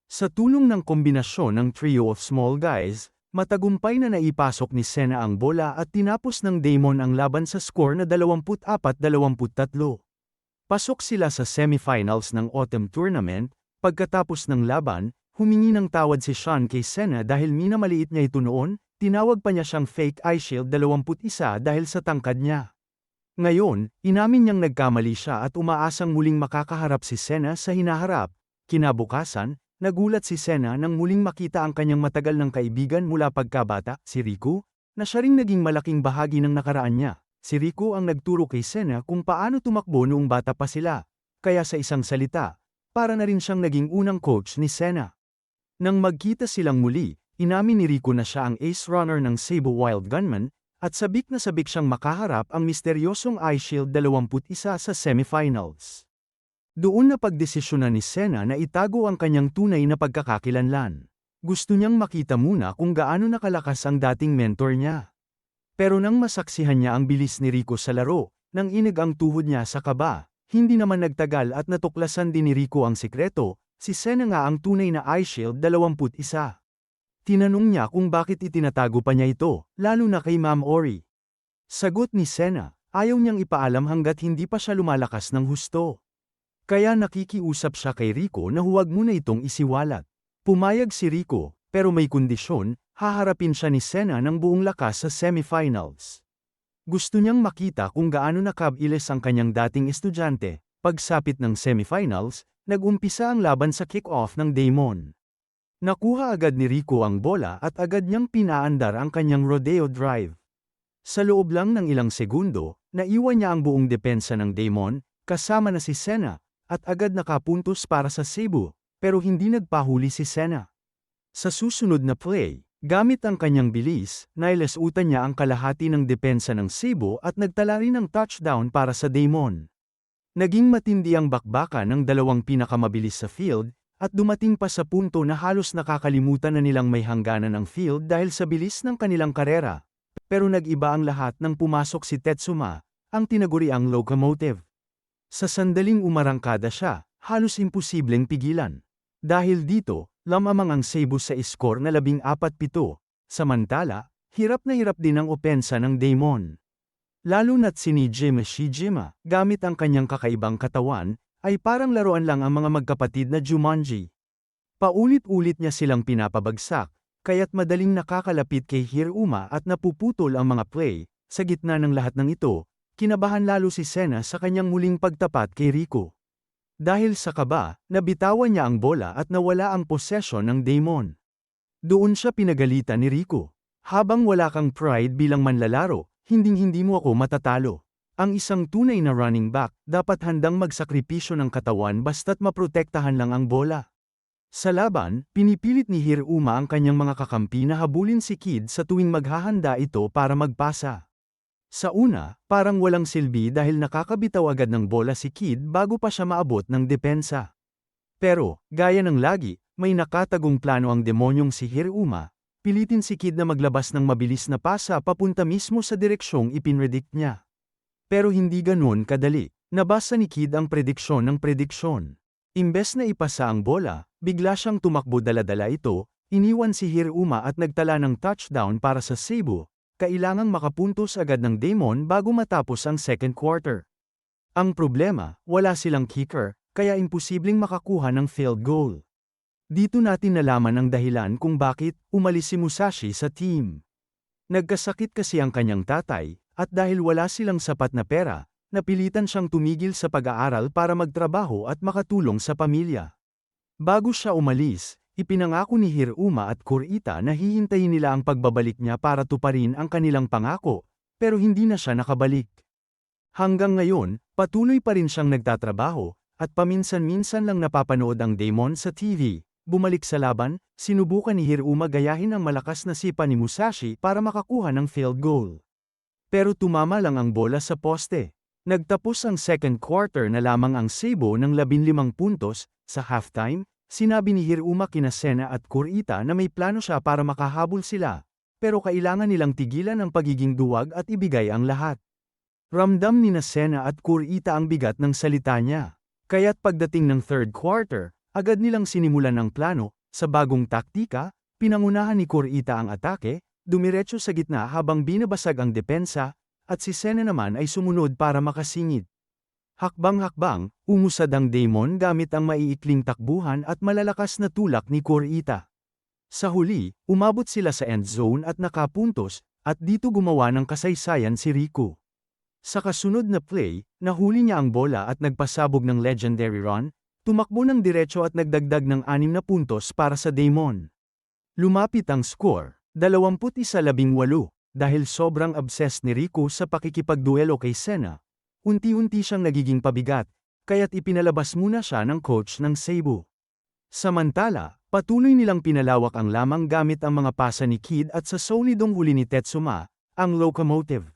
Sa tulong ng kombinasyon ng trio of small guys, matagumpay na naipasok ni Senna ang bola at tinapos ng Demon ang laban sa score na 24-23. Pasok sila sa semifinals ng Autumn Tournament. Pagkatapos ng laban, humingi ng tawad si Sean kay Senna dahil minamaliit niya ito noon, tinawag pa niya siyang fake Ice Shield 21 dahil sa tangkad niya. Ngayon, inamin niyang nagkamali siya at umaasang muling makakaharap si Senna sa hinaharap. Kinabukasan, nagulat si Senna nang muling makita ang kanyang matagal ng kaibigan mula pagkabata, si Riku, na siya ring naging malaking bahagi ng nakaraan niya. Si Riku ang nagturo kay Senna kung paano tumakbo noong bata pa sila, kaya sa isang salita, para na rin siyang naging unang coach ni Senna. Nang magkita silang muli, inamin ni Riku na siya ang ace runner ng Seibu Wild Gunman, at sabik na sabik siyang makaharap ang misteryosong Ice Shield 21 sa semifinals. Doon na pagdesisyonan ni Senna na itago ang kanyang tunay na pagkakakilanlan. Gusto niyang makita muna kung gaano nakalakas ang dating mentor niya. Pero nang masaksihan niya ang bilis ni Riku sa laro, nang inig ang tuhod niya sa kaba, hindi naman nagtagal at natuklasan din ni Riku ang sikreto, si Senna nga ang tunay na Ice Shield 21. Tinanong niya kung bakit itinatago pa niya ito, lalo na kay Ma'am Ori. Sagot ni Senna, ayaw niyang ipaalam hanggat hindi pa siya lumalakas ng husto. Kaya nakikiusap siya kay Riku na huwag muna itong isiwalat. Pumayag si Riku, pero may kondisyon, haharapin siya ni Senna ng buong lakas sa semifinals. Gusto niyang makita kung gaano nakabilis ang kanyang dating estudyante. Pagsapit ng semifinals, nag-umpisa ang laban sa kick-off ng Demon. Nakuha agad ni Riku ang bola at agad niyang pinaandar ang kanyang rodeo drive. Sa loob lang ng ilang segundo, naiwan niya ang buong depensa ng Demon, kasama na si Senna, at agad nakapuntos para sa Seibu, pero hindi nagpahuli si Senna. Sa susunod na play, gamit ang kanyang bilis, nailesutan niya ang kalahati ng depensa ng Seibu at nagtala rin ng touchdown para sa Demon. Naging matindi ang bakbakan ng dalawang pinakamabilis sa field, at dumating pa sa punto na halos nakakalimutan na nilang may hangganan ang field dahil sa bilis ng kanilang karera. Pero nag-iba ang lahat nang pumasok si Tetsuma, ang tinaguriang locomotive. Sa sandaling umarangkada siya, halos imposibleng pigilan. Dahil dito, lamang ang Cebu sa iskor na 14-7, samantala, hirap na hirap din ang opensa ng Damon. Lalo na't si Nijima Shijima, gamit ang kanyang kakaibang katawan, ay parang laruan lang ang mga magkapatid na Jumanji. Paulit-ulit niya silang pinapabagsak, kaya't madaling nakakalapit kay Hiruma at napuputol ang mga play. Sa gitna ng lahat ng ito, kinabahan lalo si Sena sa kanyang muling pagtapat kay Rico. Dahil sa kaba, nabitawan niya ang bola at nawala ang posesyon ng Damon. Doon siya pinagalitan ni Rico. Habang wala kang pride bilang manlalaro, hinding-hindi mo ako matatalo. Ang isang tunay na running back, dapat handang magsakripisyo ng katawan basta't maprotektahan lang ang bola. Sa laban, pinipilit ni Hiruma ang kanyang mga kakampi na habulin si Kid sa tuwing maghahanda ito para magpasa. Sa una, parang walang silbi dahil nakakabitaw agad ng bola si Kid bago pa siya maabot ng depensa. Pero, gaya ng lagi, may nakatagong plano ang demonyong si Hiruma. Pilitin si Kid na maglabas ng mabilis na pasa papunta mismo sa direksyong ipinredict niya. Pero hindi ganoon kadali. Nabasa ni Kid ang prediksyon ng prediksyon. Imbes na ipasa ang bola, bigla siyang tumakbo dala-dala ito, iniwan si Hiruma at nagtala ng touchdown para sa Cebu. Kailangang makapuntos agad ng Damon bago matapos ang second quarter. Ang problema, wala silang kicker, kaya imposibleng makakuha ng field goal. Dito natin nalaman ang dahilan kung bakit umalis si Musashi sa team. Nagkasakit kasi ang kanyang tatay, at dahil wala silang sapat na pera, napilitan siyang tumigil sa pag-aaral para magtrabaho at makatulong sa pamilya. Bago siya umalis, ipinangako ni Hiruma at Kurita na hihintayin nila ang pagbabalik niya para tuparin ang kanilang pangako, pero hindi na siya nakabalik. Hanggang ngayon, patuloy pa rin siyang nagtatrabaho, at paminsan-minsan lang napapanood ang Damon sa TV. Bumalik sa laban, sinubukan ni Hiruma gayahin ang malakas na sipa ni Musashi para makakuha ng field goal. Pero tumama lang ang bola sa poste. Nagtapos ang second quarter na lamang ang Cebu ng 15 puntos. Sa halftime, sinabi ni Hiruma kina Sena at Kurita na may plano siya para makahabol sila, pero kailangan nilang tigilan ang pagiging duwag at ibigay ang lahat. Ramdam ni Sena at Kurita ang bigat ng salita niya. Kaya't pagdating ng third quarter, agad nilang sinimulan ang plano. Sa bagong taktika, pinangunahan ni Kurita ang atake, dumiretso sa gitna habang binabasag ang depensa, at si Sena naman ay sumunod para makasingit. Hakbang-hakbang, umusad ang Damon gamit ang maiikling takbuhan at malalakas na tulak ni Kurita. Sa huli, umabot sila sa end zone at nakapuntos, at dito gumawa ng kasaysayan si Rico. Sa kasunod na play, nahuli niya ang bola at nagpasabog ng legendary run, tumakbo ng diretso at nagdagdag ng 6 na puntos para sa Damon. Lumapit ang score, 21-18, dahil sobrang obsessed ni Rico sa pakikipagduelo kay Sena. Unti-unti siyang nagiging pabigat, kaya't ipinalabas muna siya ng coach ng Cebu. Samantala, patuloy nilang pinalawak ang lamang gamit ang mga pasa ni Kid at sa solidong huli ni Tetsuma, ang locomotive.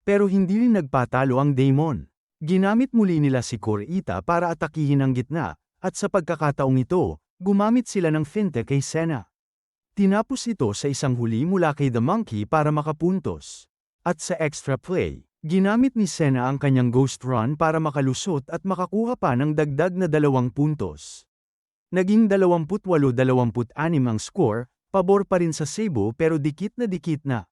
Pero hindi rin nagpatalo ang Damon. Ginamit muli nila si Kurita para atakihin ang gitna, at sa pagkakataong ito, gumamit sila ng finte kay Sena. Tinapos ito sa isang huli mula kay The Monkey para makapuntos. At sa extra play, ginamit ni Sena ang kanyang ghost run para makalusot at makakuha pa ng dagdag na 2 puntos. Naging 28-26 ang score, pabor pa rin sa Cebu pero dikit na.